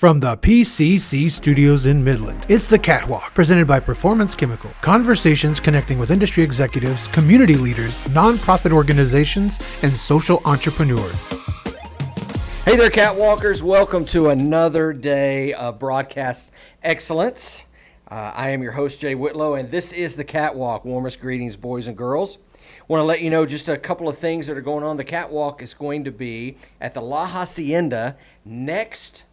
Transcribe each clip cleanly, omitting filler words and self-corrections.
From the PCC studios in Midland, it's the Catwalk, presented by Performance Chemical. Conversations connecting with industry executives, community leaders, nonprofit organizations, and social entrepreneurs. Hey there, Catwalkers. Welcome to another day of broadcast excellence. I am your host, Jay Whitlow, and this is the Catwalk. Warmest greetings, boys and girls. Want to let you know just a couple of things that are going on. The Catwalk is going to be at the La Hacienda next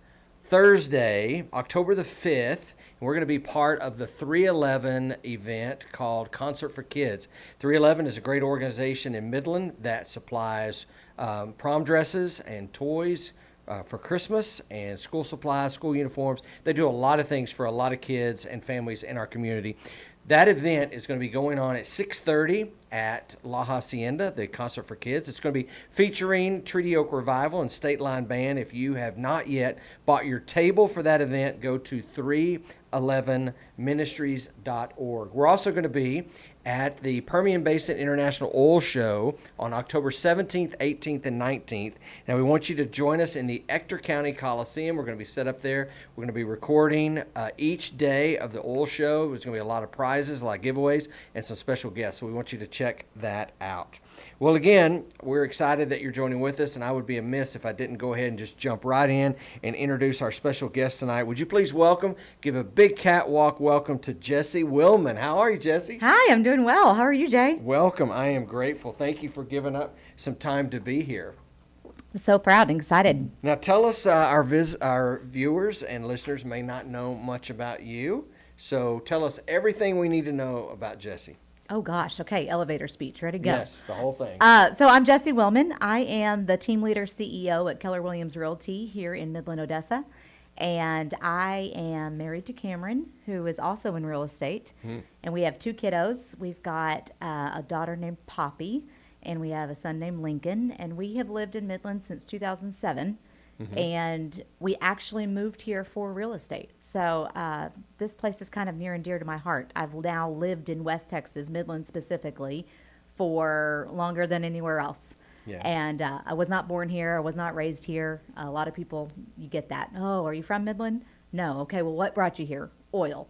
Thursday, October the 5th, and we're going to be part of the 311 event called Concert for Kids. 311 is a great organization in Midland that supplies prom dresses and toys for Christmas and school supplies, school uniforms. They do a lot of things for a lot of kids and families in our community. That event is going to be going on at 6:30 at La Hacienda, the Concert for Kids. It's going to be featuring Treaty Oak Revival and State Line Band. If you have not yet bought your table for that event, go to 311ministries.org. We're also going to be at the Permian Basin International Oil Show on October 17th, 18th, and 19th. Now, we want you to join us in the Achor County Coliseum. We're going to be set up there. We're going to be recording each day of the oil show. There's going to be a lot of prizes, a lot of giveaways, and some special guests. So we want you to check that out. Well, again, we're excited that you're joining with us, and I would be amiss if I didn't go ahead and just jump right in and introduce our special guest tonight. Would you please give a big Catwalk welcome to Jessi Willmann. How are you, Jessi? Hi, I'm doing well. How are you, Jay? Welcome. I am grateful. Thank you for giving up some time to be here. I'm so proud and excited. Now, tell us, our viewers and listeners may not know much about you, so tell us everything we need to know about Jessi. Oh, gosh. Okay, elevator speech. Ready to go. Yes, the whole thing. So I'm Jessi Willmann. I am the team leader CEO at Keller Williams Realty here in Midland, Odessa. And I am married to Cameron, who is also in real estate. And we have two kiddos. We've got a daughter named Poppy, and we have a son named Lincoln. And we have lived in Midland since 2007. And we actually moved here for real estate. So this place is kind of near and dear to my heart. I've now lived in West Texas, Midland specifically, for longer than anywhere else. Yeah. And I was not born here. I was not raised here. A lot of people, you get that. Oh, are you from Midland? No. Okay, well, what brought you here? Oil.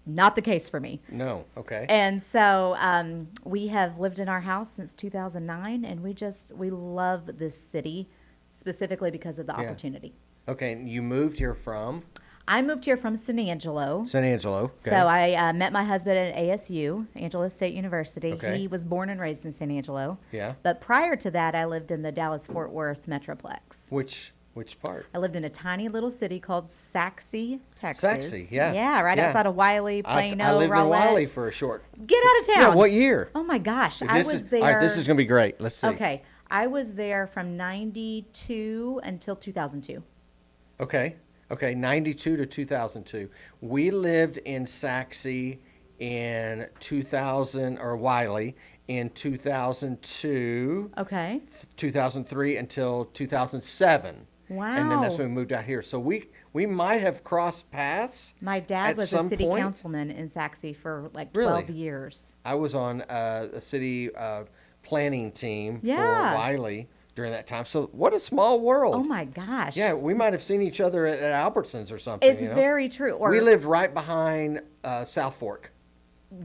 Not the case for me. No. Okay. And so we have lived in our house since 2009, and we love this city, specifically because of the opportunity. Okay, and you moved here from? I moved here from San Angelo. San Angelo, okay. So I met my husband at ASU, Angelo State University. Okay. He was born and raised in San Angelo. Yeah. But prior to that, I lived in the Dallas-Fort Worth Metroplex. Which part? I lived in a tiny little city called Saxe, Texas. Saxe, yeah. Yeah, right outside of Wiley, Plano, I lived Rowlett. in Wiley for a short. Get out of town. Yeah, what year? Oh, my gosh. I was there. All right, this is going to be great. Let's see. Okay. I was there from 92 until 2002. Okay, 92 to 2002. We lived in Saxe in 2000, or Wiley, in 2002. Okay. 2003 until 2007. Wow. And then that's when we moved out here. So we might have crossed paths. My dad was a city councilman in Saxe for like 12 years. I was on a city planning team for Wiley during that time. So what a small world. Oh my gosh. Yeah, we might have seen each other at Albertsons or something. It's very true. We lived right behind South Fork.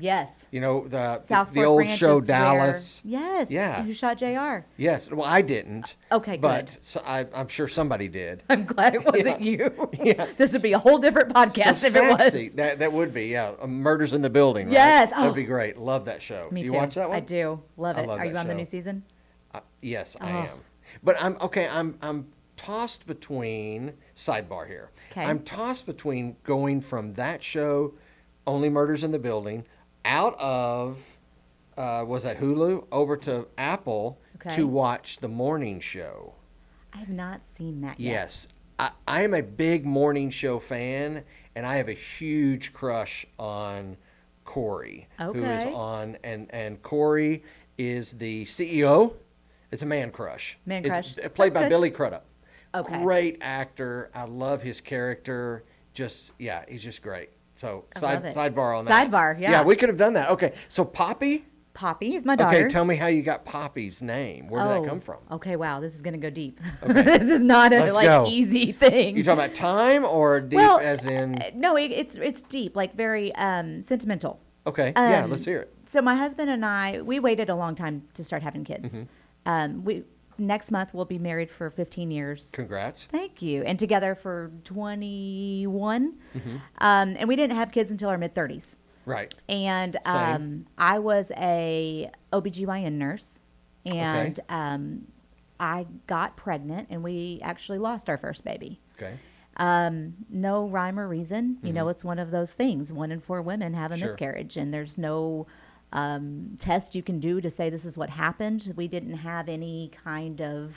Yes. You know, the old Ranch show Dallas. Yes. Yeah. You shot JR. Yes. Well, I didn't. Okay, good. But I'm sure somebody did. I'm glad it wasn't you. Yeah. This would be a whole different podcast if it was. That would be, yeah. Murders in the Building, right? Yes. That'd be great. Love that show. Me do too. You watch that one? I do. Love it. Are you on the new season? Yes, I am. But I'm tossed between, sidebar here. Okay. I'm tossed between going from that show, Only Murders in the Building, out of, was that Hulu, over to Apple to watch the morning show. I have not seen that yet. Yes. I am a big morning show fan, and I have a huge crush on Corey, who is on, and Corey is the CEO. It's a man crush. It's played by Billy Crudup. Okay. Great actor. I love his character. He's just great. So sidebar on that. Sidebar, yeah. Yeah, we could have done that. Okay, so Poppy Poppy is my daughter. Okay, tell me how you got Poppy's name. Where did that come from? Okay, wow, this is going to go deep. Okay. This is not a Let's go. easy thing. You talking about time or deep Well, as in? No, it's deep, like very sentimental. Okay, yeah, let's hear it. So my husband and I, we waited a long time to start having kids. We next month we'll be married for 15 years. Congrats. Thank you. And together for 21. And we didn't have kids until our mid-30s. Right. And Same. I was a OBGYN nurse, and I got pregnant, and we actually lost our first baby. Okay. No rhyme or reason. You know, it's one of those things. 1 in 4 women have a Sure. miscarriage, and there's no test you can do to say this is what happened. We didn't have any kind of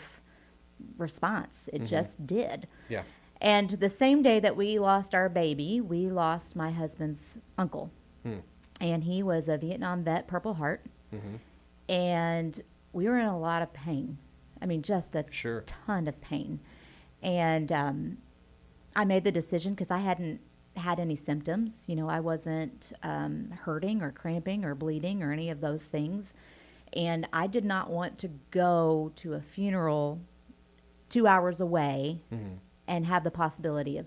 response. It just did. Yeah. And the same day that we lost our baby, we lost my husband's uncle. And he was a Vietnam vet, Purple Heart. And we were in a lot of pain. I mean, just a Sure. ton of pain. And I made the decision because I hadn't had any symptoms. You know, I wasn't hurting or cramping or bleeding or any of those things. And I did not want to go to a funeral 2 hours away and have the possibility of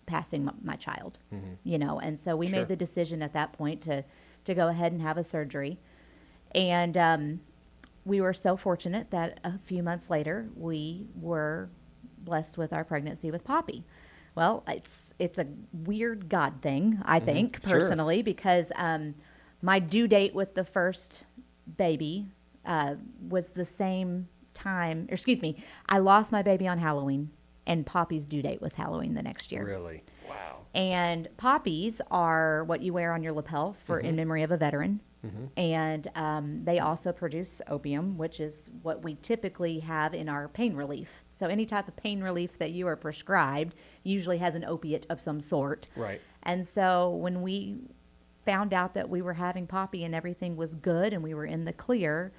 passing my child, you know. And so we Sure. made the decision at that point to go ahead and have a surgery. And we were so fortunate that a few months later, we were blessed with our pregnancy with Poppy. Well, it's a weird God thing, I think, Sure. personally, because my due date with the first baby was the same time, or excuse me, I lost my baby on Halloween, and Poppy's due date was Halloween the next year. Really? Wow. And poppies are what you wear on your lapel for in memory of a veteran. And they also produce opium, which is what we typically have in our pain relief. So any type of pain relief that you are prescribed usually has an opiate of some sort. Right. And so when we found out that we were having Poppy and everything was good and we were in the clear,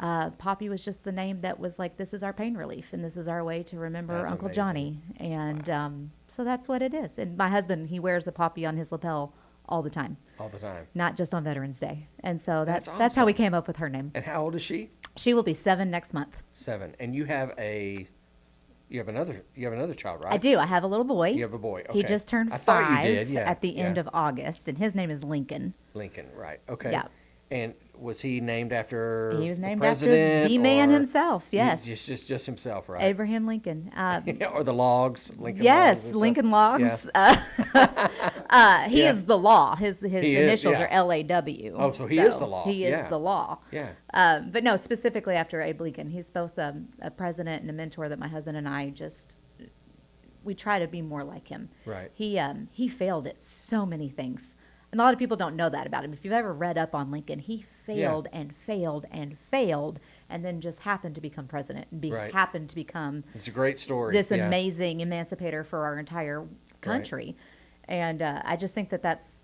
Poppy was just the name that was like, this is our pain relief and this is our way to remember That's Uncle amazing. Johnny. And so that's what it is. And my husband, he wears a Poppy on his lapel all the time, All the time. not just on Veterans Day. And so That's that's how we awesome. came up with her name. And how old is she? She will be 7 next month. 7. And you have another child, right? I do. I have a little boy. You have a boy. He Okay. just turned I 5 thought you did, yeah, at the end yeah. of August, and his name is Lincoln. Lincoln, right. Okay. Yeah. And was he named after He was named the after president? the man or- himself. Yes, Just himself, right? Abraham Lincoln. Or the logs, Lincoln logs. Yes, and stuff? Lincoln Logs. He Yeah. is the law. His is, initials yeah. are LAW. Oh, so he is the law. He is Yeah. the law. Yeah. But no, specifically after Abe Lincoln. He's both a president and a mentor that my husband and I we try to be more like him. Right. He failed at so many things. And a lot of people don't know that about him. If you've ever read up on Lincoln, he failed and failed and failed, and then just happened to become president and Right. happened to become It's a great story. this yeah. amazing emancipator for our entire country. And I just think that's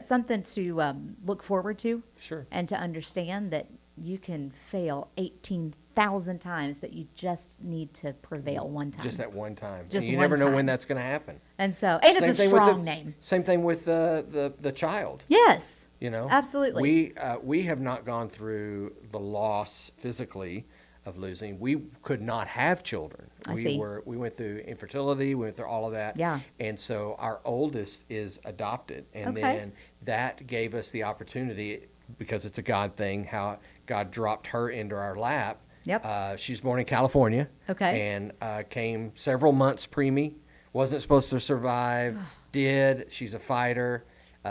something to look forward to. Sure. And to understand that you can fail 18,000 times, but you just need to prevail one time. Just that one time. Just and you one never know when time. that's going to happen. And so, and Same it's a thing with strong the- name. Same thing with the child. Yes. You know, Absolutely. We have not gone through the loss physically of losing. We could not have children. I we see. We went through infertility. We went through all of that. Yeah. And so our oldest is adopted, and Okay. then that gave us the opportunity, because it's a God thing, how God dropped her into our lap. Yep. She's born in California. Okay. And came several months preemie. Wasn't supposed to survive. Did. She's a fighter.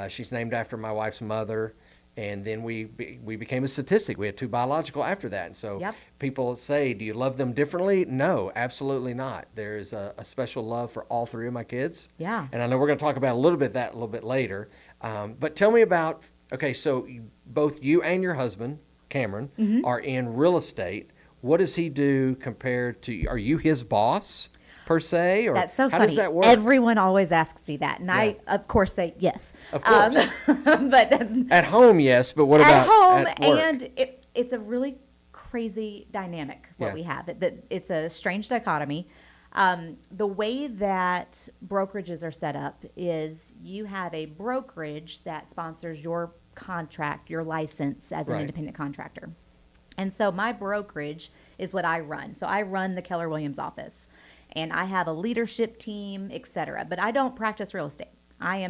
She's named after my wife's mother. And then we became a statistic. We had 2 biological after that. And so Yep. people say, do you love them differently? No, absolutely not. There is a special love for all 3 of my kids. Yeah. And I know we're going to talk about a little bit later. But tell me about, okay, so both you and your husband, Cameron, Mm-hmm. are in real estate. What does he do compared to, are you his boss per se? Or That's so how funny. does that work? Everyone always asks me that, and Yeah. I, of course, say yes. Of course. But that's At home, yes, but what at about home, at work? and it's a really crazy dynamic what Yeah. we have. It's a strange dichotomy. The way that brokerages are set up is you have a brokerage that sponsors your contract, your license as an Right. independent contractor. And so my brokerage is what I run. So I run the Keller Williams office, and I have a leadership team, et cetera. But I don't practice real estate. I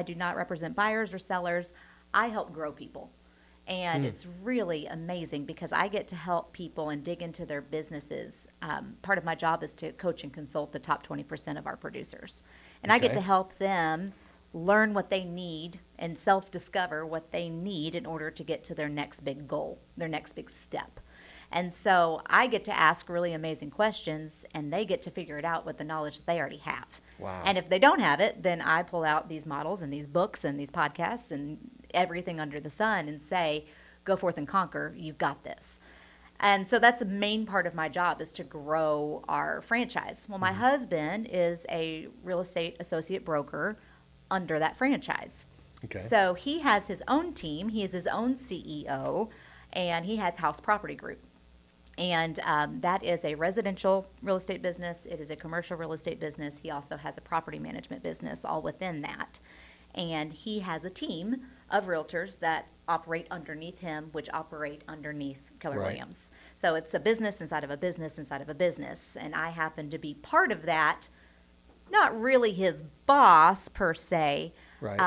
do not represent buyers or sellers. I help grow people. And it's really amazing because I get to help people and dig into their businesses. Part of my job is to coach and consult the top 20% of our producers. And I get Okay. to help them learn what they need and self-discover what they need in order to get to their next big goal, their next big step. And so I get to ask really amazing questions, and they get to figure it out with the knowledge that they already have. Wow. And if they don't have it, then I pull out these models and these books and these podcasts and everything under the sun and say, go forth and conquer, you've got this. And so that's the main part of my job, is to grow our franchise. Well, my husband is a real estate associate broker under that franchise. Okay. So he has his own team, he is his own CEO, and he has House Property Group. And that is a residential real estate business. It is a commercial real estate business. He also has a property management business all within that. And he has a team of realtors that operate underneath him, which operate underneath Keller Right. Williams. So it's a business inside of a business inside of a business. And I happen to be part of that, not really his boss per se, Right.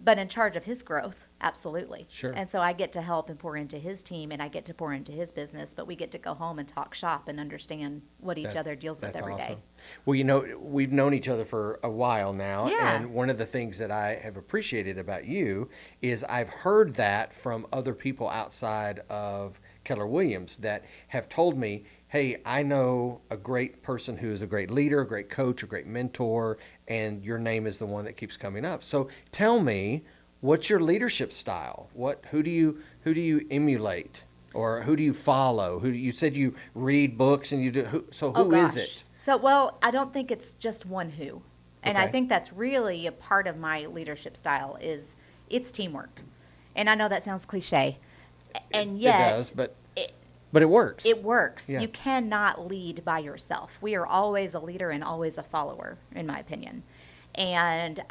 but in charge of his growth, absolutely. Sure. And so I get to help and pour into his team, and I get to pour into his business, but we get to go home and talk shop and understand what each other deals with That's every day. awesome. Well, you know, we've known each other for a while now, Yeah. and one of the things that I have appreciated about you is I've heard that from other people outside of Keller Williams that have told me, hey, I know a great person who is a great leader, a great coach, a great mentor, and your name is the one that keeps coming up. So tell me, what's your leadership style? Who do you emulate, or who do you follow? You said you read books and you do. Who is it? So, well, I don't think it's just one who. And I Okay. think that's really a part of my leadership style is it's teamwork. And I know that sounds cliche. And yet It does, but it works. it works. Yeah. You cannot lead by yourself. We are always a leader and always a follower, in my opinion. And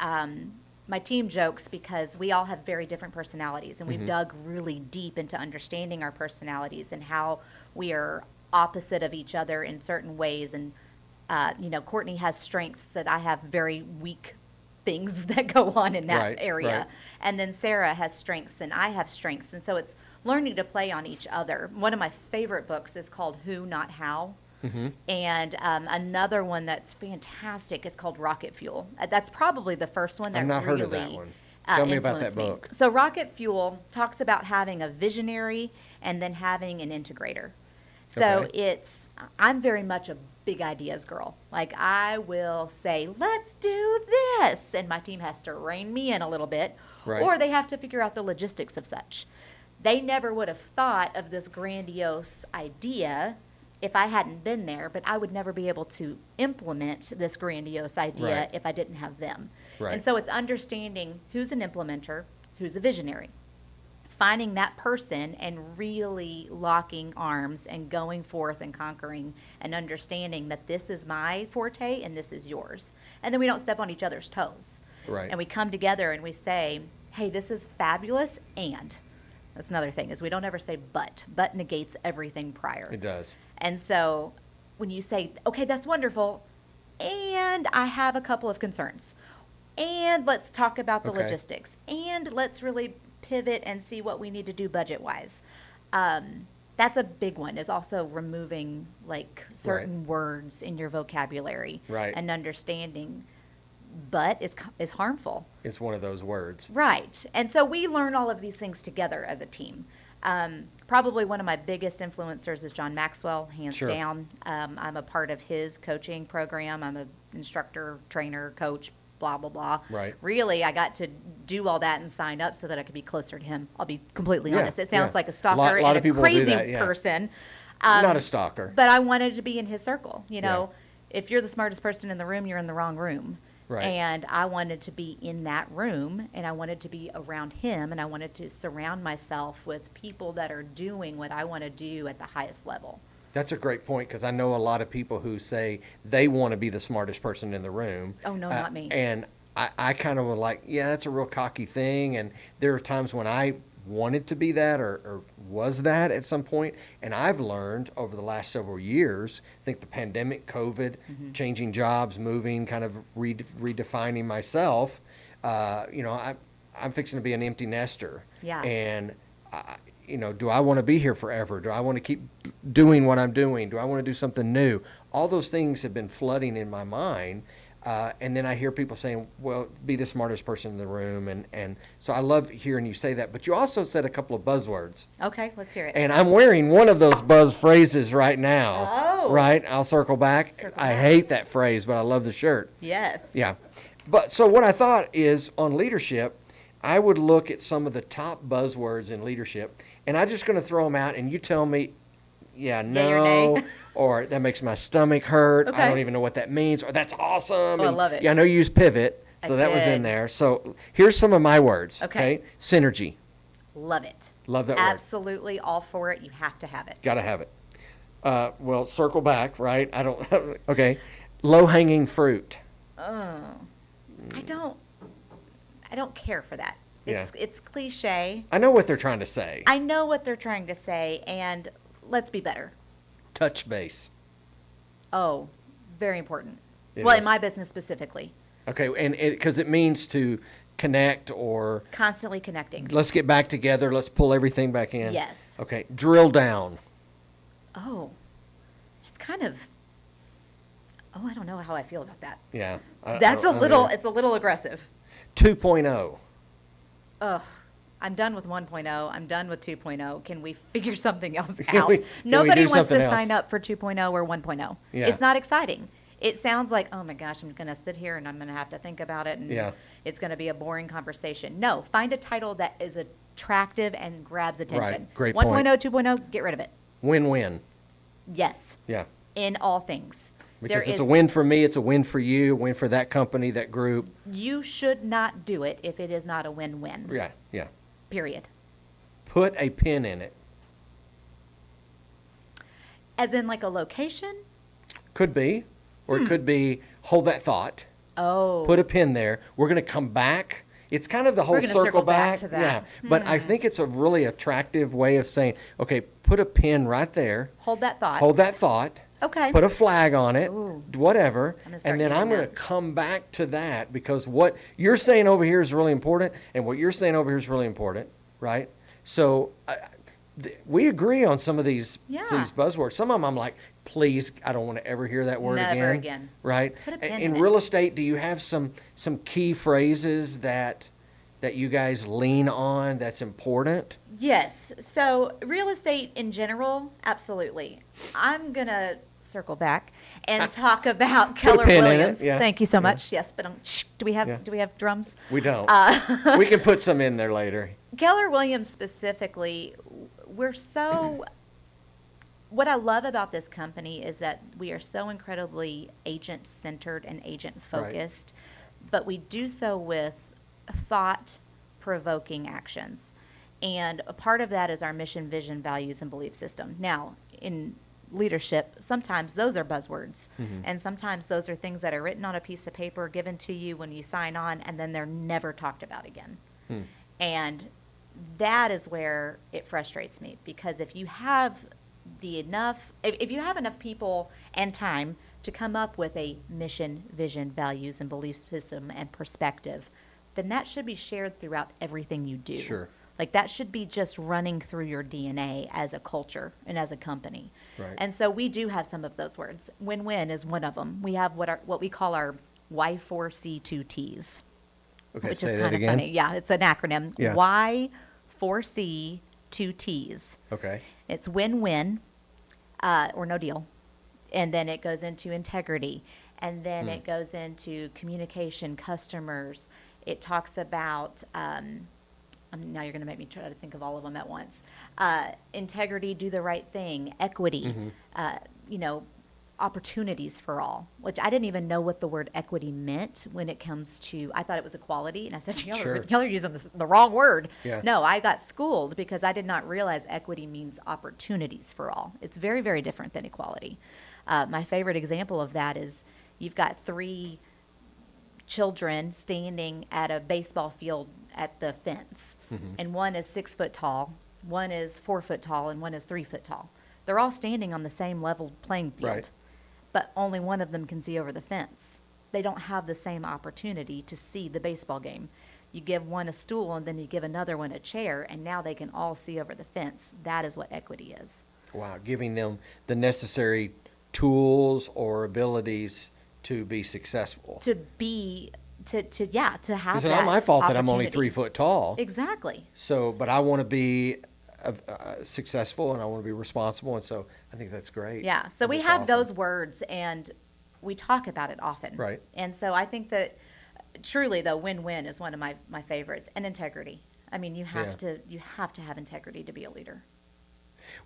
my team jokes because we all have very different personalities, and we've dug really deep into understanding our personalities and how we are opposite of each other in certain ways. And Courtney has strengths that I have very weak things that go on in that Right, area. right. And then Sarah has strengths and I have strengths. And so it's learning to play on each other. One of my favorite books is called Who, Not How. And another one that's fantastic is called Rocket Fuel. That's probably the first one that I've not really heard of that one. Tell me about that influenced me. book. So Rocket Fuel talks about having a visionary and then having an integrator. So Okay. I'm very much a big ideas girl. Like I will say, let's do this. And my team has to rein me in a little bit. Right. Or they have to figure out the logistics of such. They never would have thought of this grandiose idea if I hadn't been there, but I would never be able to implement this grandiose idea Right. if I didn't have them. Right. And so it's understanding who's an implementer, who's a visionary. Finding that person and really locking arms and going forth and conquering and understanding that this is my forte and this is yours. And then we don't step on each other's toes. Right. And we come together and we say, hey, this is fabulous, and that's another thing is we don't ever say but. But negates everything prior. It does. And so when you say, okay, that's wonderful, and I have a couple of concerns, and let's talk about the Okay. logistics, and let's really pivot and see what we need to do budget-wise. That's a big one, is also removing like certain words in your vocabulary Right. and understanding but is harmful. It's one of those words. Right. And so we learn all of these things together as a team. Probably one of my biggest influencers is John Maxwell, hands Sure. down. I'm a part of his coaching program. I'm an instructor, trainer, coach, blah, blah, blah. Right. Really, I got to do all that and sign up so that I could be closer to him. I'll be completely Yeah, honest. It sounds yeah. like a stalker Lot and of a people do crazy that, yeah. person. Not a stalker. But I wanted to be in his circle. You know, Yeah. if you're the smartest person in the room, you're in the wrong room. Right. And I wanted to be in that room, and I wanted to be around him, and I wanted to surround myself with people that are doing what I want to do at the highest level. That's a great point, because I know a lot of people who say they want to be the smartest person in the room. Oh, no, not me. And I kind of was like, yeah, that's a real cocky thing. And there are times when I wanted to be that or was that at some point. And I've learned over the last several years, I think the pandemic, COVID, changing jobs, moving, kind of redefining myself, I'm fixing to be an empty nester. Yeah. And, do I want to be here forever? Do I want to keep doing what I'm doing? Do I want to do something new? All those things have been flooding in my mind. And then I hear people saying, well, be the smartest person in the room. And so I love hearing you say that. But you also said a couple of buzzwords. Okay, let's hear it. And I'm wearing one of those buzz phrases right now. Oh. Right? I'll circle back. I hate that phrase, but I love the shirt. Yes. Yeah. But so what I thought is on leadership, I would look at some of the top buzzwords in leadership. And I'm just going to throw them out. And you tell me, yeah, no. Or that makes my stomach hurt. Okay. I don't even know what that means. Or that's awesome. Oh, I love it. Yeah, I know you use pivot, so that was in there. So here's some of my words. Okay. Synergy. Love it. Love that word. Absolutely all for it. You have to have it. Got to have it. Well, circle back, right? I don't. Okay. Low-hanging fruit. Oh, I don't care for that. It's cliche. I know what they're trying to say. I know what they're trying to say, and let's be better. Touch base. Oh, very important. It Well, is. in my business specifically. Okay, and because it means to connect or Constantly connecting. let's get back together. Let's pull everything back in. Yes. Okay, drill down. Oh, it's kind of. Oh, I don't know how I feel about that. Yeah. It's a little aggressive. 2.0. Ugh. I'm done with 1.0. I'm done with 2.0. Can we figure something else Can out? we do Nobody wants something to else? sign up for 2.0 or 1.0. Yeah. It's not exciting. It sounds like, oh my gosh, I'm going to sit here and I'm going to have to think about it and Yeah. it's going to be a boring conversation. No, find a title that is attractive and grabs attention. Right. Great 1.0, point. 2.0, get rid of it. Win-win. Yes, Yeah. in all things. Because it's a win for me, it's a win for you, a win for that company, that group. You should not do it if it is not a win-win. Yeah, yeah. Period. Put a pin in it. As in like a location? Could be. Or it could be hold that thought. Oh. Put a pin there. We're going to come back. It's kind of the whole We're gonna circle back back. to that. Yeah. But I think it's a really attractive way of saying, okay, put a pin right there. Hold that thought. Hold that thought. Okay. Put a flag on it, Ooh. whatever, I'm gonna start and then using I'm going to that. come back to that because what you're saying over here is really important, and what you're saying over here is really important, right? So we agree on some of these buzzwords. Some of them I'm like, please, I don't want to ever hear that word Never again. Right? Put a pin In in it. real estate, do you have some key phrases that you guys lean on that's important? Yes. So real estate in general, absolutely. I'm going to circle back and talk about Keller pin in it, Williams. yeah. Thank you so much. Yes, but do we have drums? We don't. We can put some in there later. Keller Williams specifically, what I love about this company is that we are so incredibly agent-centered and agent-focused, but we do so with thought-provoking actions. And a part of that is our mission, vision, values, and belief system. Now, in leadership, sometimes those are buzzwords, and sometimes those are things that are written on a piece of paper, given to you when you sign on, and then they're never talked about again. And that is where it frustrates me, because if you have enough people and time to come up with a mission, vision, values, and belief system and perspective, then that should be shared throughout everything you do. Sure. Like that should be just running through your DNA as a culture and as a company. Right. And so we do have some of those words. Win-win is one of them. We have what we call our Y4C2Ts. Okay, Which say is that kind of again. funny. Yeah, it's an acronym. Yeah. Y4C, 2 Ts. Okay. It's win-win or no deal. And then it goes into integrity. And then it goes into communication, customers. It talks about, now you're going to make me try to think of all of them at once. Integrity, do the right thing, equity, opportunities for all, which I didn't even know what the word equity meant when it comes to, I thought it was equality. And I said, y'all are using the wrong word. Yeah. No, I got schooled because I did not realize equity means opportunities for all. It's very, very different than equality. My favorite example of that is you've got 3 children standing at a baseball field at the fence, and one is 6 foot tall, one is 4 foot tall, and one is 3 foot tall. They're all standing on the same level playing field, Right. but only one of them can see over the fence. They don't have the same opportunity to see the baseball game. You give one a stool and then you give another one a chair, and now they can all see over the fence. That is what equity is. Wow, giving them the necessary tools or abilities to be successful. To be, to have It's that not my fault that I'm only opportunity. 3 foot tall. Exactly. So, but I want to be successful and I want to be responsible, and so I think that's great. Yeah. So we That's have awesome. those words, and we talk about it often. Right. And so I think that truly, though, win-win is one of my favorites, and integrity. I mean, you have to have integrity to be a leader.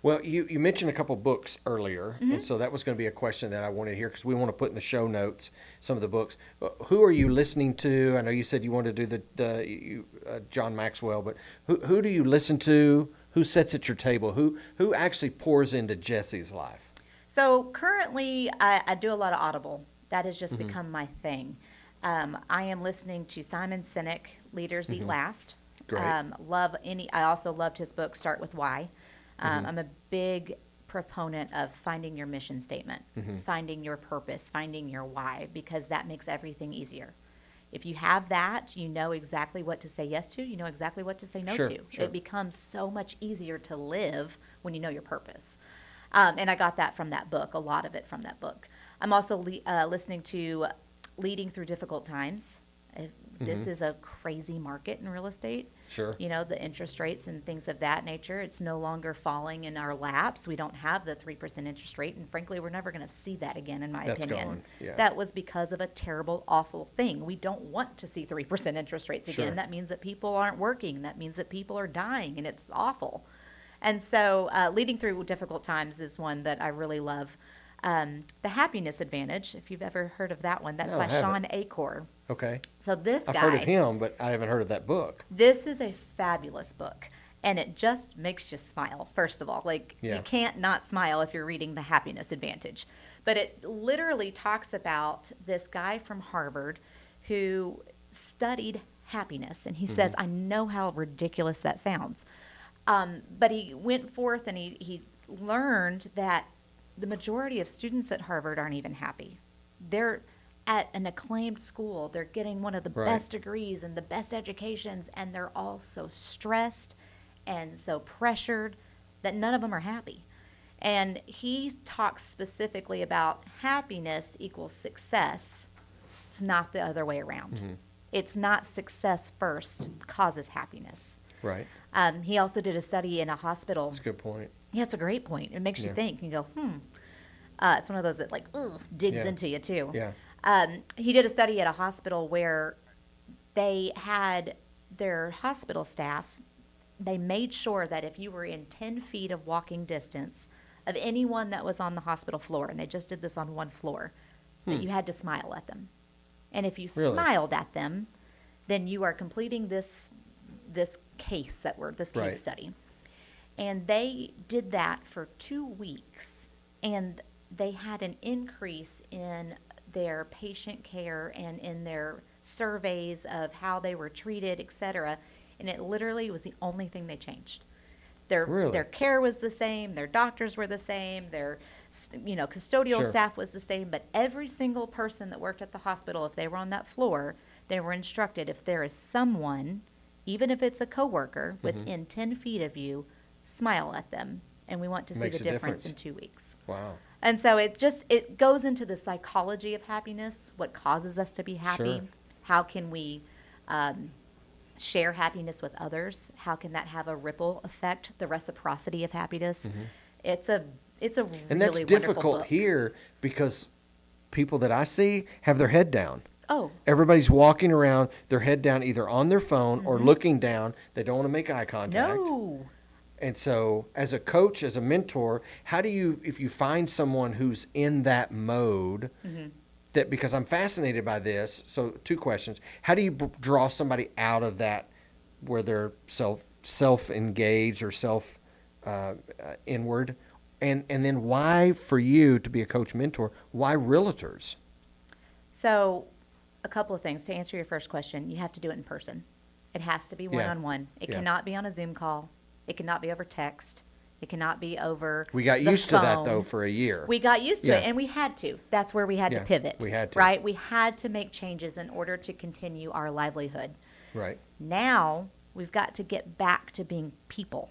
Well, you mentioned a couple books earlier, Mm-hmm. and so that was going to be a question that I wanted to hear because we want to put in the show notes some of the books. Who are you listening to? I know you said you wanted to do the John Maxwell, but who do you listen to? Who sits at your table? Who actually pours into Jessi's life? So currently, I do a lot of Audible. That has just become my thing. I am listening to Simon Sinek, Leaders Eat Last. Great. I also loved his book, Start With Why. I'm a big proponent of finding your mission statement, finding your purpose, finding your why, because that makes everything easier. If you have that, you know exactly what to say yes to, you know exactly what to say no Sure, to. sure. It becomes so much easier to live when you know your purpose. And I got that from that book, a lot of it from that book. I'm also listening to Leading Through Difficult Times. This is a crazy market in real estate. Sure. You know, the interest rates and things of that nature. It's no longer falling in our laps. We don't have the 3% interest rate. And frankly, we're never going to see that again, in my That's opinion. gone, yeah. That was because of a terrible, awful thing. We don't want to see 3% interest rates again. Sure. That means that people aren't working. That means that people are dying, and it's awful. And so Leading Through Difficult Times is one that I really love. The Happiness Advantage, if you've ever heard of that one, that's No, I by haven't. Shawn Achor. Okay. So this I've guy, heard of him, but I haven't heard of that book. this is a fabulous book, and it just makes you smile, first of all. Like, Yeah. you can't not smile if you're reading The Happiness Advantage. But it literally talks about this guy from Harvard who studied happiness, and he says, I know how ridiculous that sounds. But he went forth and he learned that the majority of students at Harvard aren't even happy. They're at an acclaimed school. They're getting one of the Right. best degrees and the best educations, and they're all so stressed and so pressured that none of them are happy. And he talks specifically about happiness equals success. It's not the other way around. It's not success first causes happiness. Right. He also did a study in a hospital. That's a good point. Yeah, it's a great point. It makes you Yeah. think and go, it's one of those that like, digs Yeah. into you too. Yeah. He did a study at a hospital where they had their hospital staff, they made sure that if you were in 10 feet of walking distance of anyone that was on the hospital floor, and they just did this on one floor, that you had to smile at them. And if you Really? smiled at them, then you are completing this case Right. study. And they did that for 2 weeks, and they had an increase in their patient care and in their surveys of how they were treated, et cetera. And it literally was the only thing they changed. Really? Their care was the same, their doctors were the same, their custodial Sure. staff was the same, but every single person that worked at the hospital, if they were on that floor, they were instructed, if there is someone, even if it's a coworker, within 10 feet of you, smile at them. And we want to see Makes the a difference difference. in 2 weeks. Wow. And so it goes into the psychology of happiness, what causes us to be happy, Sure. how can we share happiness with others, how can that have a ripple effect, the reciprocity of happiness. It's a And that's really difficult wonderful book. here because people that I see have their head down. Oh, Everybody's walking around, their head down, either on their phone or looking down. They don't want to make eye contact. no. And so, as a coach, as a mentor, how do you, if you find someone who's in that mode, that, because I'm fascinated by this, so 2 questions. How do you draw somebody out of that where they're self-engaged or inward? And then why, for you to be a coach mentor, why realtors? So A couple of things. To answer your first question, you have to do it in person. It has to be Yeah. one-on-one. It Yeah. cannot be on a Zoom call. It cannot be over text. It cannot be over We got the used to that, phone. though, for a year. We got used to Yeah. it, and we had to. That's where we had Yeah, to pivot. we had to. Right? We had to make changes in order to continue our livelihood. Right. Now, we've got to get back to being people.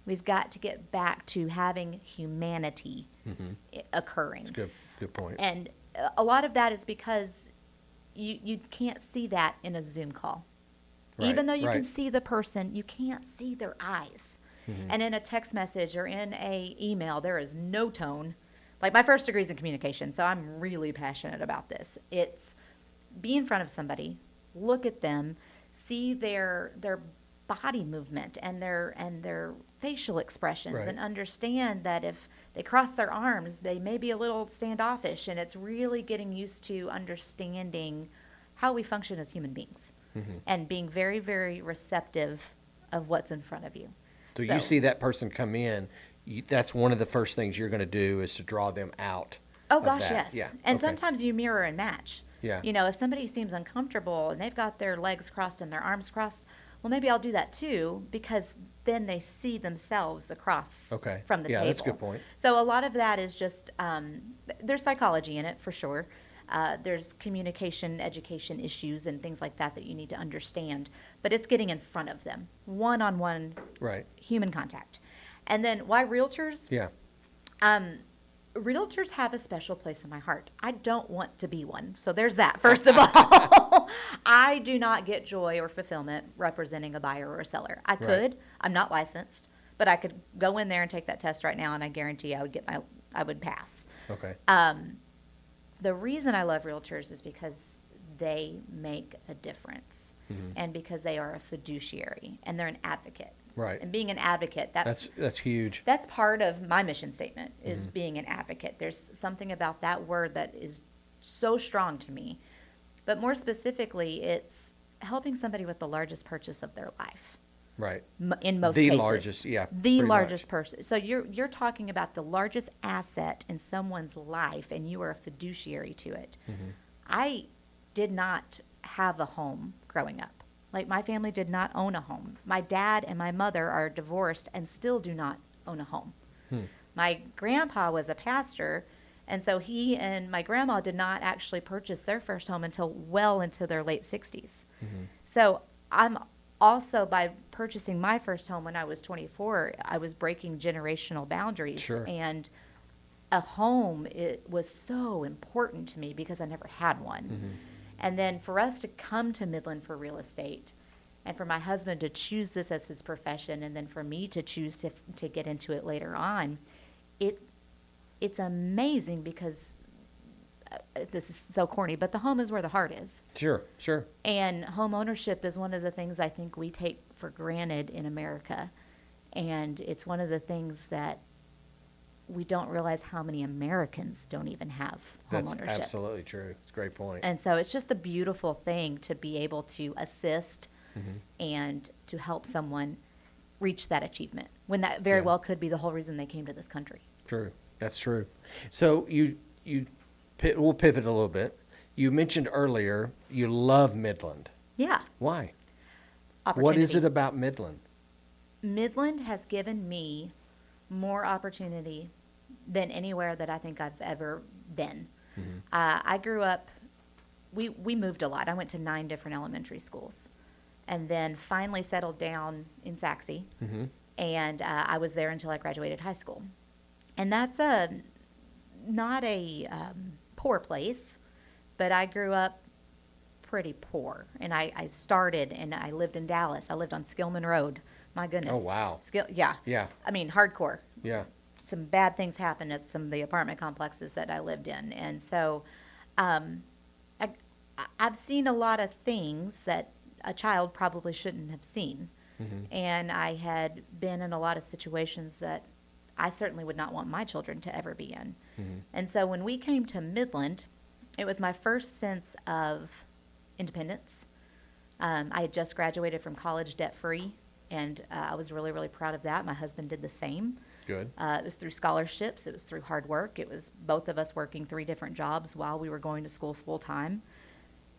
We've got to get back to having humanity occurring. Good point. And a lot of that is because you can't see that in a Zoom call. Right, Even though you can right. see the person, you can't see their eyes. And in a text message or in a email, there is no tone. Like, my first degree is in communication, so I'm really passionate about this. It's be in front of somebody, look at them, see their body movement and their facial expressions, Right. and understand that if they cross their arms, they may be a little standoffish, and it's really getting used to understanding how we function as human beings and being very, very receptive of what's in front of you. So you see that person come in, that's one of the first things you're going to do is to draw them out. Oh of gosh, that. yes. Yeah. And okay. sometimes you mirror and match. Yeah. You know, if somebody seems uncomfortable and they've got their legs crossed and their arms crossed, well, maybe I'll do that too, because then they see themselves across Okay. from the Yeah, table. that's a good point. So a lot of that is just, there's psychology in it for sure. There's communication, education issues and things like that you need to understand. But it's getting in front of them, one-on-one Right. human contact. And then why realtors? Yeah. Realtors have a special place in my heart. I don't want to be one. So there's that, first of all. I do not get joy or fulfillment representing a buyer or a seller. I could. I'm not licensed, but I could go in there and take that test right now, and I guarantee I would pass. Okay. The reason I love realtors is because they make a difference, and because they are a fiduciary and they're an advocate. Right. And being an advocate, That's huge. that's part of my mission statement, is being an advocate. There's something about that word that is so strong to me. But more specifically, it's helping somebody with the largest purchase of their life. Right. In most The cases. largest, yeah, The pretty largest much. person. So you're talking about the largest asset in someone's life, and you are a fiduciary to it. I did not have a home growing up. Like, my family did not own a home. My dad and my mother are divorced and still do not own a home. My grandpa was a pastor, and so he and my grandma did not actually purchase their first home until well into their late 60s. So I'm also, by purchasing my first home when I was 24, I was breaking generational boundaries. Sure. And a home, it was so important to me because I never had one. And then for us to come to Midland for real estate, and for my husband to choose this as his profession, and then for me to choose to get into it later on, it's amazing because this is so corny, but the home is where the heart is. Sure. And home ownership is one of the things I think we take for granted in America. And it's one of the things that we don't realize how many Americans don't even have home That's ownership. absolutely true. It's a great point. And so it's just a beautiful thing to be able to assist and to help someone reach that achievement, when that very Yeah. well could be the whole reason they came to this country. True. That's true. So we'll pivot a little bit. You mentioned earlier you love Midland. Yeah. Why? Opportunity. What is it about Midland? Midland has given me more opportunity than anywhere that I think I've ever been. I grew up, we moved a lot. I went to 9 different elementary schools, and then finally settled down in Saxe, and I was there until I graduated high school. And that's not a poor place, but I grew up pretty poor. And I started, and I lived in Dallas. I lived on Skillman Road. My goodness. Oh, wow. Yeah. Yeah. I mean, hardcore. Yeah. Some bad things happened at some of the apartment complexes that I lived in. And so I've seen a lot of things that a child probably shouldn't have seen. And I had been in a lot of situations that I certainly would not want my children to ever be in. And so when we came to Midland, it was my first sense of independence. I had just graduated from college debt-free, and I was really, really proud of that. My husband did the same. Good. It was through scholarships. It was through hard work. It was both of us working 3 different jobs while we were going to school full-time.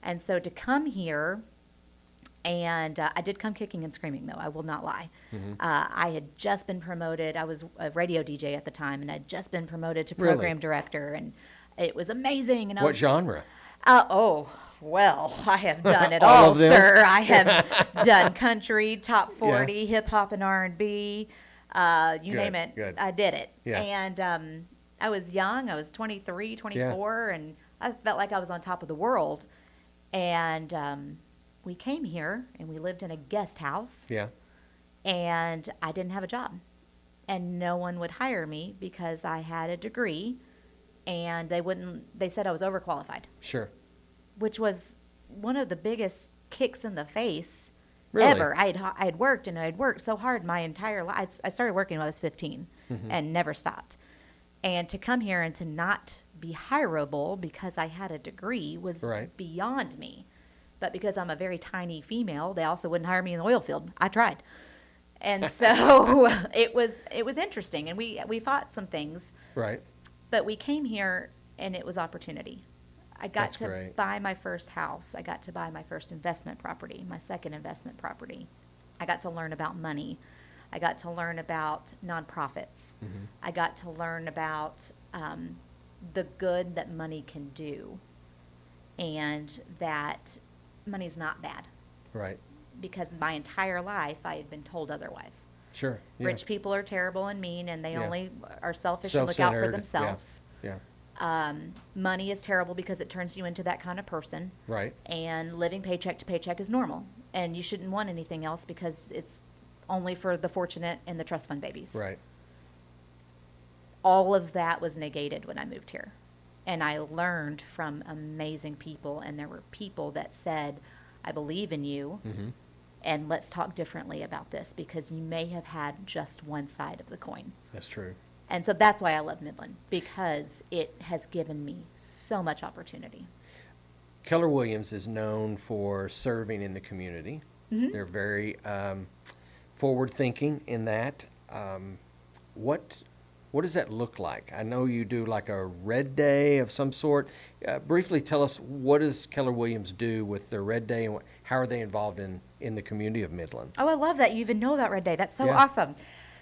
And so to come here, and I did come kicking and screaming, though, I will not lie. I had just been promoted. I was a radio DJ at the time, and I'd just been promoted to program director, and it was amazing. And What genre? Well, I have done it All all, of them? sir. I have done country, top 40, hip hop and R&B, you name it. Good. I did it. Yeah. And I was young. I was 23, 24, and I felt like I was on top of the world. And we came here, and we lived in a guest house, Yeah. and I didn't have a job. And no one would hire me because I had a degree, and they said I was overqualified, Sure. which was one of the biggest kicks in the face Really? ever. I had worked, and I had worked so hard my entire life. I started working when I was 15 and never stopped. And to come here and to not be hireable because I had a degree was Right. beyond me. But because I'm a very tiny female, they also wouldn't hire me in the oil field. I tried. And so it was interesting, and we fought some things. Right. But we came here, and it was opportunity. I got That's to great. buy my first house. I got to buy my first investment property, my second investment property. I got to learn about money. I got to learn about nonprofits. I got to learn about the good that money can do, and that money's not bad. Right. Because my entire life I had been told otherwise. Sure. Yeah. Rich people are terrible and mean, and they Yeah. only are selfish and look out for Self-centered. themselves. Yeah. Money is terrible because it turns you into that kind of person. Right. And living paycheck to paycheck is normal. And you shouldn't want anything else because it's only for the fortunate and the trust fund babies. Right. All of that was negated when I moved here. And I learned from amazing people, and there were people that said, I believe in you, and let's talk differently about this because you may have had just one side of the coin. That's true. And so that's why I love Midland, because it has given me so much opportunity. Keller Williams is known for serving in the community. They're very forward-thinking in that. What does that look like? I know you do like a Red Day of some sort. Briefly tell us, what does Keller Williams do with their Red Day, and how are they involved in the community of Midland? Oh, I love that you even know about Red Day. That's so Yeah. awesome.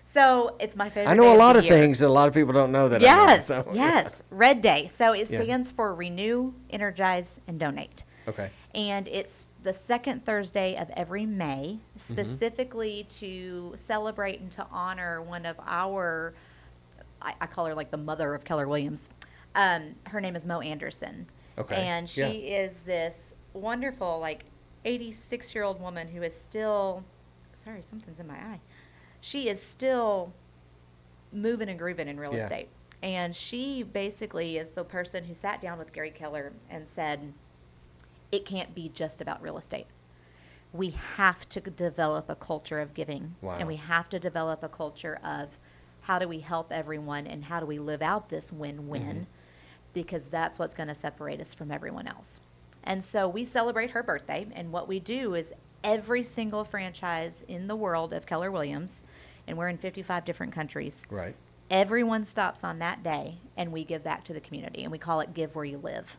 So it's my favorite I know day a lot the of year. things that a lot of people don't know that Yes, I know. So, yes. Red Day. So it Yeah. stands for Renew, Energize, and Donate. Okay. And it's the second Thursday of every May, specifically to celebrate and to honor one of our, I call her like the mother of Keller Williams. Her name is Mo Anderson. Okay. And she Yeah. is this wonderful, like, 86-year-old woman who is still, sorry, something's in my eye. She is still moving and grooving in real Yeah. estate. And she basically is the person who sat down with Gary Keller and said, it can't be just about real estate. We have to develop a culture of giving. Wow. And we have to develop a culture of how do we help everyone and how do we live out this win-win, because that's what's going to separate us from everyone else. And so we celebrate her birthday, and what we do is every single franchise in the world of Keller Williams, and we're in 55 different countries, Right. everyone stops on that day and we give back to the community, and we call it Give Where You Live.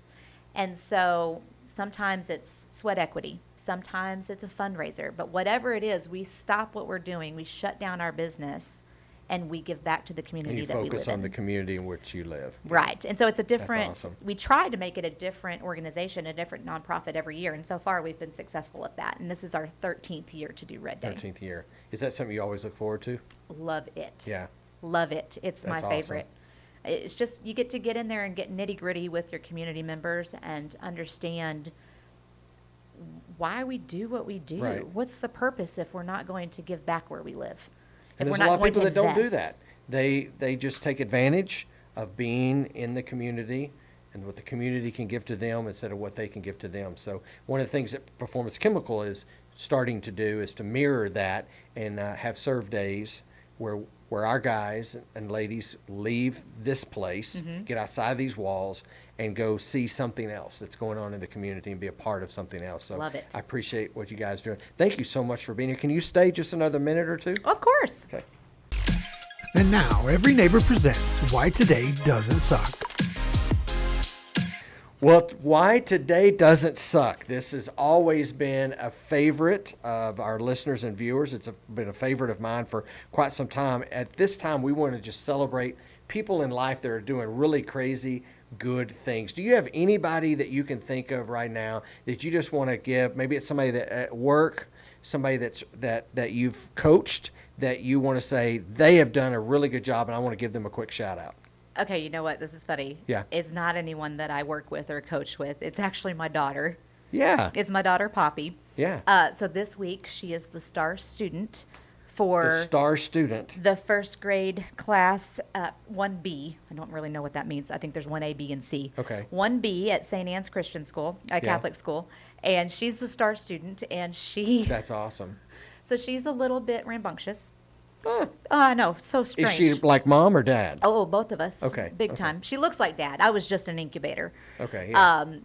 And so sometimes it's sweat equity, sometimes it's a fundraiser, but whatever it is, we stop what we're doing, we shut down our business, and we give back to the And community you that we live focus on in. the community in which you live. Right. And so it's a different, awesome. we try to make it a different organization, a different nonprofit every year. And so far we've been successful at that. And this is our 13th year to do Red Day. 13th year. Is that something you always look forward to? Love it. Yeah. Love it. It's my That's awesome. favorite. It's just, you get in there and get nitty gritty with your community members and understand why we do what we do. Right. What's the purpose if we're not going to give back where we live? And If there's we're a not lot of going people to that don't do invest? that. They just take advantage of being in the community and what the community can give to them instead of what they can give to them. So one of the things that Performance Chemical is starting to do is to mirror that and have serve days where our guys and ladies leave this place, get outside these walls, and go see something else that's going on in the community and be a part of something else. So Love it. I appreciate what you guys are doing. Thank you so much for being here. Can you stay just another minute or two? Of course. Okay. And now, Every Neighbor presents Why Today Doesn't Suck. Well, why today doesn't suck. This has always been a favorite of our listeners and viewers. It's been a favorite of mine for quite some time. At this time, we want to just celebrate people in life that are doing really crazy good things. Do you have anybody that you can think of right now that you just want to give? Maybe it's somebody that at work, somebody that you've coached, that you want to say they have done a really good job, and I want to give them a quick shout out. Okay, you know what? This is funny. Yeah. It's not anyone that I work with or coach with. It's actually my daughter. Yeah. It's my daughter, Poppy. Yeah. So this week, she is the star student for The star student. the first grade class 1B. I don't really know what that means. I think there's 1A, B, and C. Okay. 1B at St. Anne's Christian School, a Catholic school. And she's the star student, and That's awesome. so she's a little bit rambunctious. Huh. I know, so strange. Is she like mom or dad? Oh, both of us. Okay, Big okay. time. She looks like dad. I was just an incubator. Okay. Yeah.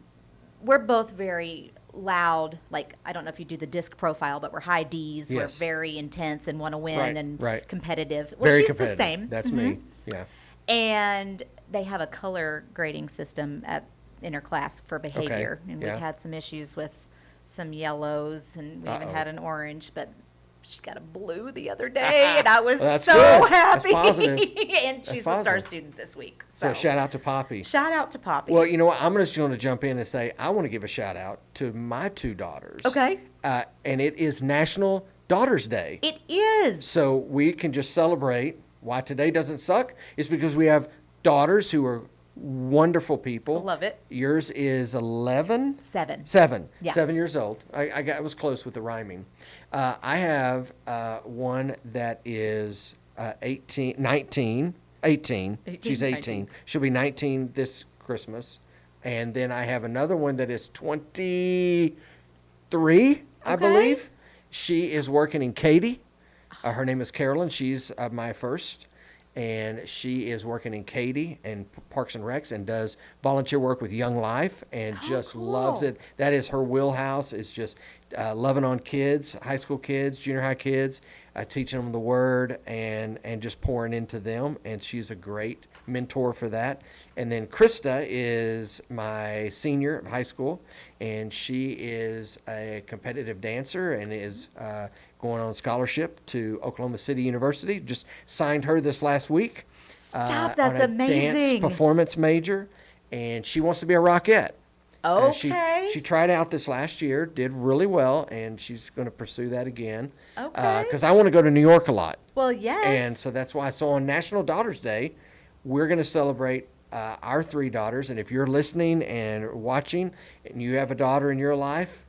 We're both very loud. Like, I don't know if you do the disc profile, but we're high Ds. We're Yes. very intense and want to win Right, and right. competitive. Well, Very she's competitive. the same. That's Mhm. me. Yeah. And they have a color grading system in her class for behavior. And yeah. we've had some issues with some yellows, and we even Uh-oh. had an orange, but she got a blue the other day, and I was Well, that's so good. That's happy. positive. And she's a star positive. student this week. So shout out to Poppy. Shout out to Poppy. Well, you know what? I'm just going to jump in and say I want to give a shout out to my two daughters. Okay. And it is National Daughters Day. It is. So we can just celebrate why today doesn't suck is because we have daughters who are wonderful people. Love it. Yours is 11? 7. 7. Yeah. 7 years old. I was close with the rhyming. I have one that is 18. She's 18. 19. She'll be 19 this Christmas. And then I have another one that is 23, I Okay. believe. She is working in Katy. Her name is Carolyn. She's my first. And she is working in Katy and Parks and Recs and does volunteer work with Young Life and just loves cool. it. That is her wheelhouse. It's just loving on kids, high school kids, junior high kids, teaching them the word and just pouring into them. And she's a great mentor for that. And then Krista is my senior of high school, and she is a competitive dancer and is going on scholarship to Oklahoma City University. Just signed her this last week. Stop, that's on a dance amazing. performance major, and she wants to be a rockette. Okay. She tried out this last year, did really well, and she's going to pursue that again. Okay. Because I want to go to New York a lot. Well, yes. And so that's why. So on National Daughters Day, we're going to celebrate our 3 daughters. And if you're listening and watching and you have a daughter in your life,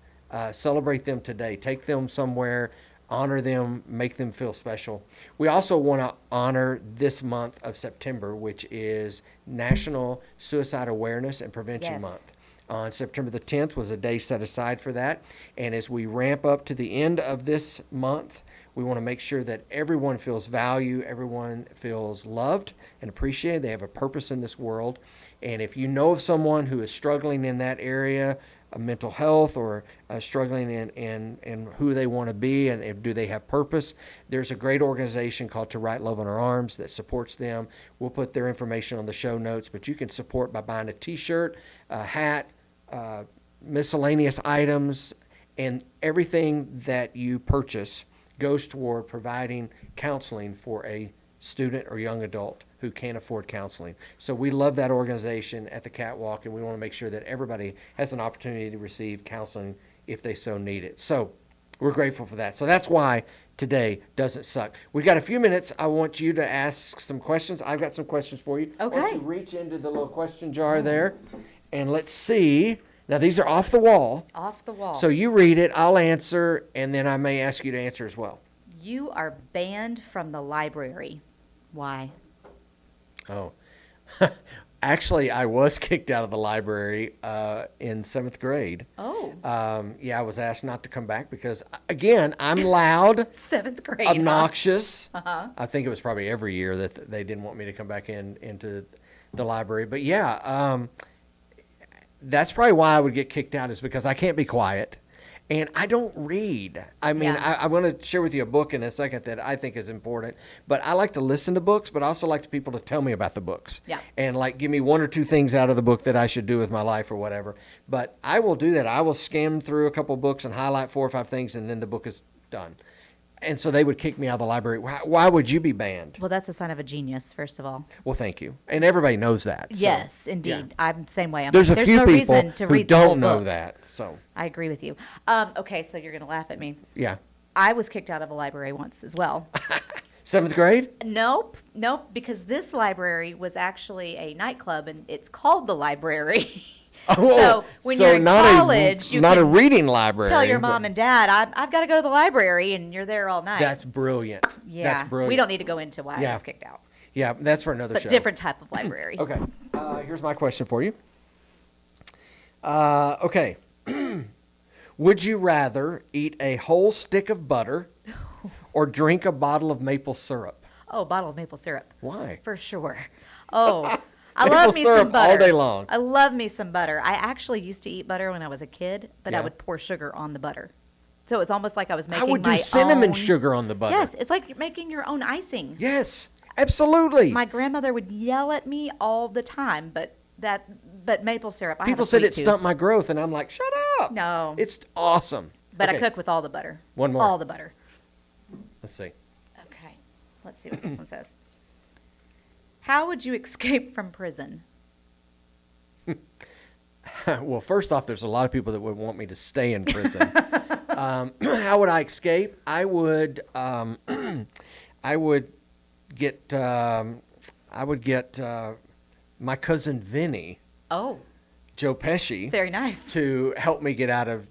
celebrate them today. Take them somewhere, honor them, make them feel special. We also want to honor this month of September, which is National Suicide Awareness and Prevention Yes. Month. On September the 10th was a day set aside for that. And as we ramp up to the end of this month, we want to make sure that everyone feels value, everyone feels loved and appreciated. They have a purpose in this world. And if you know of someone who is struggling in that area, mental health, or struggling in who they want to be and do they have purpose, there's a great organization called To Write Love on Our Arms that supports them. We'll put their information on the show notes, but you can support by buying a t-shirt, a hat, miscellaneous items, and everything that you purchase goes toward providing counseling for a student or young adult who can't afford counseling. So we love that organization at the Catwalk, and we want to make sure that everybody has an opportunity to receive counseling if they so need it. So we're grateful for that. So that's why today doesn't suck. We've got a few minutes. I want you to ask some questions. I've got some questions for you. Okay. Why don't you reach into the little question jar there, and let's see. Now, these are off the wall. Off the wall. So you read it, I'll answer, and then I may ask you to answer as well. You are banned from the library. Why? Oh, actually, I was kicked out of the library in 7th grade. Oh. Yeah, I was asked not to come back because, again, I'm loud, 7th grade. obnoxious. Uh-huh. I think it was probably every year that they didn't want me to come back into the library. But yeah, that's probably why I would get kicked out, is because I can't be quiet. And I don't read. I mean, Yeah. I want to share with you a book in a second that I think is important. But I like to listen to books, but I also like people to tell me about the books. Yeah. And like give me one or two things out of the book that I should do with my life or whatever. But I will do that. I will skim through a couple books and highlight 4 or 5 things, and then the book is done. And so they would kick me out of the library. Why would you be banned? Well, that's a sign of a genius, first of all. Well, thank you. And everybody knows that. So, Yes, indeed. yeah. I'm the same way. I'm There's like, a few no people reason to who read the whole don't know book. that. So, I agree with you. Okay, so you're going to laugh at me. yeah. I was kicked out of a library once as well. 7th grade? Nope, because this library was actually a nightclub, and it's called the library. So when you're in college, you not a can reading library. tell your mom and dad, I've got to go to the library, and you're there all night. That's brilliant. yeah. That's brilliant. We don't need to go into why I Yeah. was kicked out, Yeah, that's for another but show. different type of library. Okay. Here's my question for you. Okay. Would you rather eat a whole stick of butter or drink a bottle of maple syrup? Oh, bottle of maple syrup. Why? For sure. Oh, I Maple love me syrup some butter. all day long. I love me some butter. I actually used to eat butter when I was a kid, but Yeah. I would pour sugar on the butter. So it was almost like I was I making would do my cinnamon own. sugar on the butter. Yes, it's like you're making your own icing. Yes, absolutely. My grandmother would yell at me all the time, but maple syrup. I have People a said sweet it tooth. stumped my growth, and I'm like, shut up. No. It's awesome. But Okay, I cook with all the butter. One more. All the butter. Let's see. Okay. Let's see what this one says. How would you escape from prison? Well, first off, there's a lot of people that would want me to stay in prison. How would I escape? I would get my cousin Vinny, Oh, Joe Pesci, very nice. to help me get out of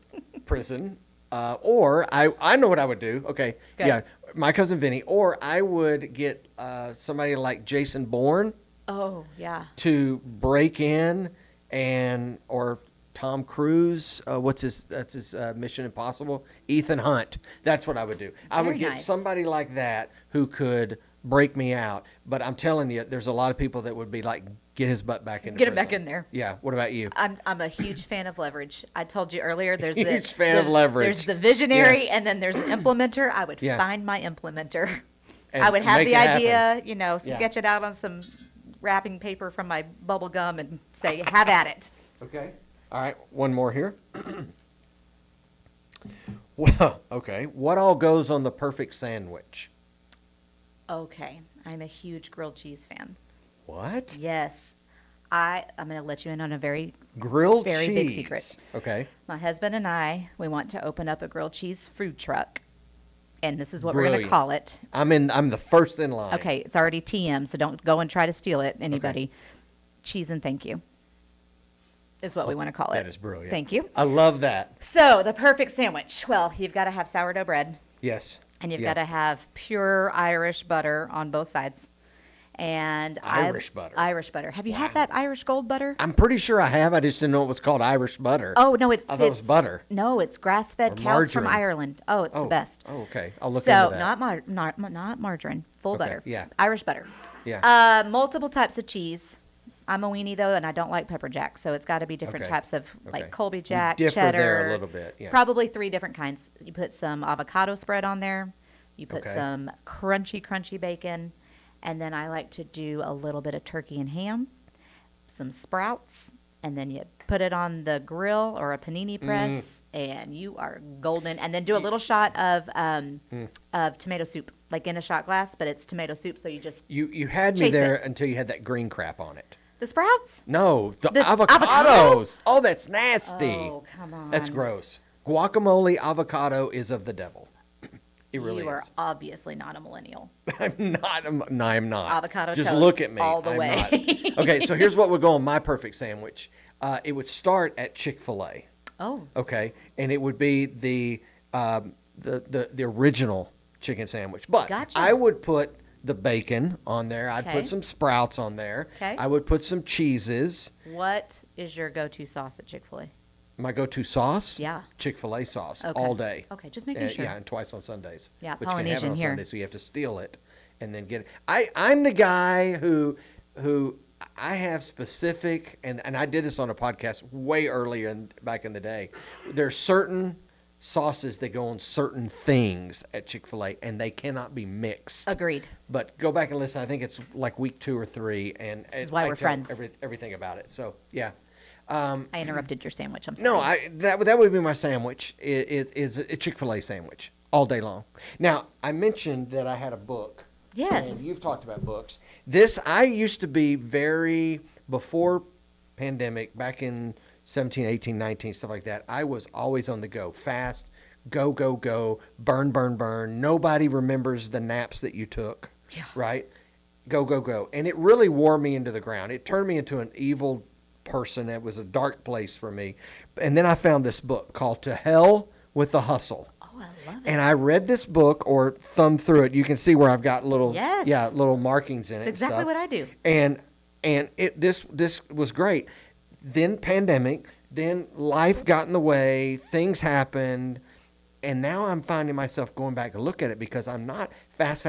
prison. Or I know what I would do. Okay, Good. yeah, my cousin Vinny. Or I would get somebody like Jason Bourne Oh, yeah. to break in, or Tom Cruise. That's his Mission Impossible. Ethan Hunt. That's what I would do. I would Very get nice. somebody like that who could break me out. But I'm telling you, there's a lot of people that would be like, get his butt back into Get him prison. back in there. Yeah. What about you? I'm a huge fan of leverage. I told you earlier. There's Huge fan of leverage. There's the visionary, Yes. and then there's the implementer. I would Yeah. find my implementer. And I would have make the it happen. idea, Yeah. sketch it out on some wrapping paper from my bubble gum, and say, "Have at it." Okay. All right. One more here. Well, okay. What all goes on the perfect sandwich? Okay, I'm a huge grilled cheese fan. What? Yes, I'm going to let you in on a very Grilled Very cheese. big secret. Okay. My husband and I, we want to open up a grilled cheese food truck, and this is what we're going to Brilliant. call it. I'm the first in line. Okay, it's already TM, so don't go and try to steal it, anybody. Cheese and thank you is what we want to call it. That is brilliant. Thank you. I love that. So the perfect sandwich. Well, you've got to have sourdough bread, Yes. and you've Yeah. got to have pure Irish butter on both sides. And Irish butter. Irish butter. Have you Wow. had that Irish gold butter? I'm pretty sure I have. I just didn't know it was called Irish butter. Oh no, it's I thought it was butter. No, it's grass-fed Or cows from margarine. Ireland. Oh, it's the best. Oh, okay. I'll look So into that. not margarine, full Okay, butter. yeah. Irish butter. Yeah. Multiple types of cheese. I'm a weenie though, and I don't like pepper jack, so it's got to be different Okay, types of okay. like Colby We Jack, differ cheddar. there a little bit, yeah. Probably 3 different kinds. You put some avocado spread on there. You put Okay. some crunchy bacon, and then I like to do a little bit of turkey and ham, some sprouts, and then you put it on the grill or a panini press, and you are golden. And then do a little shot of tomato soup, like in a shot glass, but it's tomato soup, so you just You had me Chase there it. until you had that green crap on it. the sprouts. No, the The avocados. avocado? Oh, that's nasty. Oh, come on. That's gross. Guacamole avocado is of the devil. It really You are is. obviously not a millennial. I'm not. No, I'm not. Avocado Just toast look at me. all the I'm way. not. Okay, so here's what would go on my perfect sandwich. It would start at Chick-fil-A. Oh, Okay, and it would be the original chicken sandwich. But Gotcha. I would put the bacon on there. I'd Okay. put some sprouts on there. Okay. I would put some cheeses. what is your go-to sauce at Chick-fil-A? My go-to sauce? Yeah. Chick-fil-A sauce Okay. all day. Okay, just making sure. Yeah, and twice on Sundays. Yeah, but you can't have it Polynesian on here. Sundays, so you have to steal it and then get it. I'm the guy who I have specific, and I did this on a podcast way earlier back in the day. There's certain sauces that go on certain things at Chick-fil-A, and they cannot be mixed. Agreed. But go back and listen. I think it's like week 2 or 3, and This is why we're friends. Everything about it. So yeah. I interrupted your sandwich. I'm sorry. No, that would be my sandwich. It is a Chick-fil-A sandwich all day long. Now, I mentioned that I had a book. Yes. And you've talked about books. I used to be before pandemic, back in 17, 18, 19, stuff like that, I was always on the go. Fast, go, go, go, burn, burn, burn. Nobody remembers the naps that you took, right? Go, go, go. And it really wore me into the ground. It turned me into an evil person. It was a dark place for me. And then I found this book called To Hell with the Hustle. Oh, I love it. And I read this book or thumbed through it. You can see where I've got little markings in it. It's exactly what I do. And this was great. Then pandemic, then life got in the way, things happened, and now I'm finding myself going back to look at it because I'm not fast.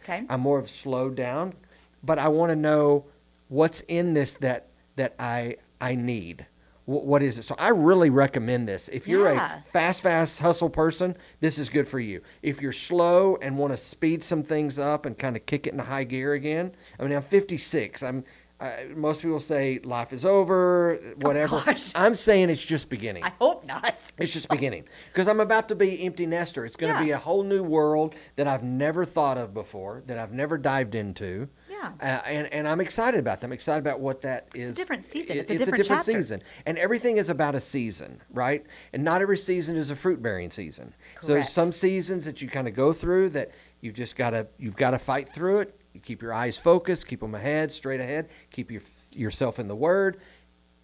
Okay. I'm more of slowed down, but I want to know what's in this that I need. What is it? So I really recommend this. If you're a fast hustle person, this is good for you. If you're slow and want to speed some things up and kind of kick it into high gear again, I mean, I'm 56. Most people say life is over, whatever. Oh, gosh. I'm saying it's just beginning. I hope not. It's just beginning. Because I'm about to be empty nester. It's going to be a whole new world that I've never thought of before, that I've never dived into. Yeah. And I'm excited about them. I'm excited about what that is. It's a different season. It's a different different chapter. season. And everything is about a season, right? And not every season is a fruit-bearing season. Correct. So there's some seasons that you kind of go through that you've got to fight through it. You keep your eyes focused, keep them straight ahead, keep yourself in the Word,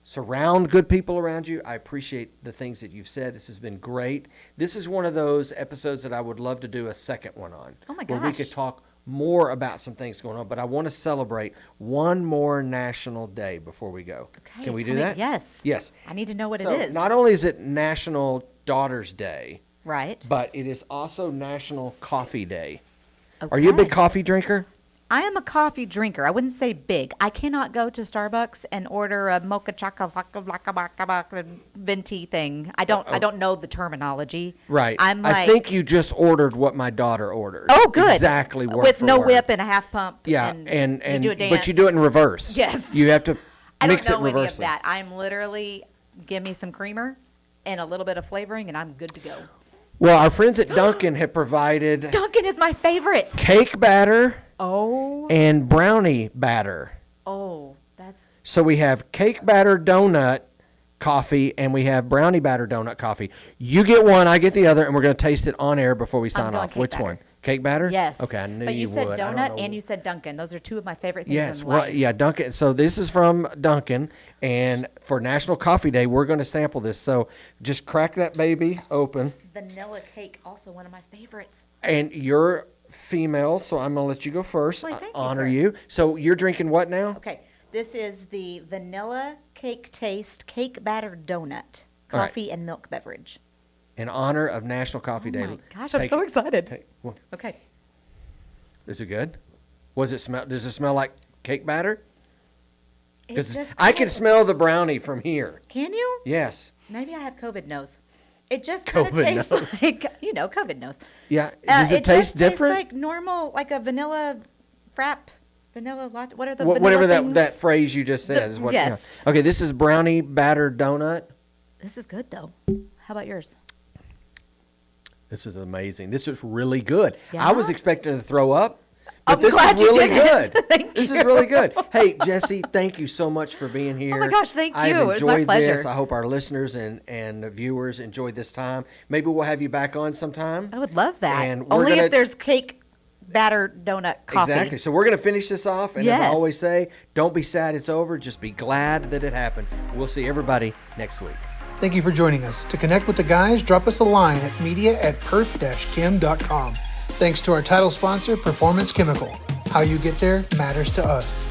surround good people around you. I appreciate the things that you've said. This has been great. This is one of those episodes that I would love to do a second one on. Oh my where we gosh. could talk more about some things going on, but I want to celebrate one more national day before we go. Okay, Can we tell do me- that? Yes. Yes. I need to know what So it is. not only is it National Daughters Day, Right. but it is also National Coffee Day. Are you a big Okay. coffee drinker? I am a coffee drinker. I wouldn't say big. I cannot go to Starbucks and order a mocha chocolate venti thing. I don't know the terminology. Right. I'm like, I think you just ordered what my daughter ordered. oh, good. Exactly. Word with for no word. whip and a half pump. Yeah, and you do a dance. but you do it in reverse. Yes. You have to I mix don't know it any of reversely. that. I'm literally give me some creamer and a little bit of flavoring, and I'm good to go. Well, our friends at Dunkin' have provided Dunkin' is my favorite. cake batter Oh. and brownie batter. Oh, that's So we have cake batter donut coffee and we have brownie batter donut coffee. You get one, I get the other, and we're going to taste it on air before we sign going off. cake Which batter. one? Cake batter? yes. Okay, I knew but you would. said I don't donut know. and you said Dunkin'. Those are two of my favorite things Yes, in well, life. yeah, Dunkin'. So this is from Dunkin', and for National Coffee Day, we're going to sample this. So just crack that baby open, Vanilla cake, also one of my favorites. and you're female, so I'm going to let you go first. Why, I thank you, honor sir. you. So you're drinking what now? Okay, this is the vanilla cake taste cake batter donut All right. coffee and milk beverage. In honor of National Coffee Day. Oh my gosh, I'm Take so it. excited. Well, Okay. is it good? Does it smell like cake batter? It's Because just I can good. smell the brownie from here. Can you? Yes. Maybe I have COVID nose. It just kind of COVID tastes nose. like, COVID nose. Yeah. Does it taste just different? Tastes like normal, like a vanilla frap, vanilla latte. What are the Whatever vanilla that things? phrase you just said The- is what. yes. Yeah. Okay, this is brownie batter donut. This is good though. How about yours? This is amazing. This is really good. I was Yeah? expecting to throw up, but I'm this glad is you really didn't. good. Thank This is you. really good. Hey, Jessi, thank you so much for being here. Oh my gosh, thank I've you. It was my enjoyed this. pleasure. I hope our listeners and viewers enjoyed this time. Maybe we'll have you back on sometime. I would love that. And we're Only gonna- if there's cake batter donut coffee. Exactly. So we're going to finish this off. And as I Yes. always say, don't be sad it's over. Just be glad that it happened. We'll see everybody next week. Thank you for joining us. To connect with the guys, drop us a line at media@perf-kim.com. Thanks to our title sponsor, Performance Chemical. How you get there matters to us.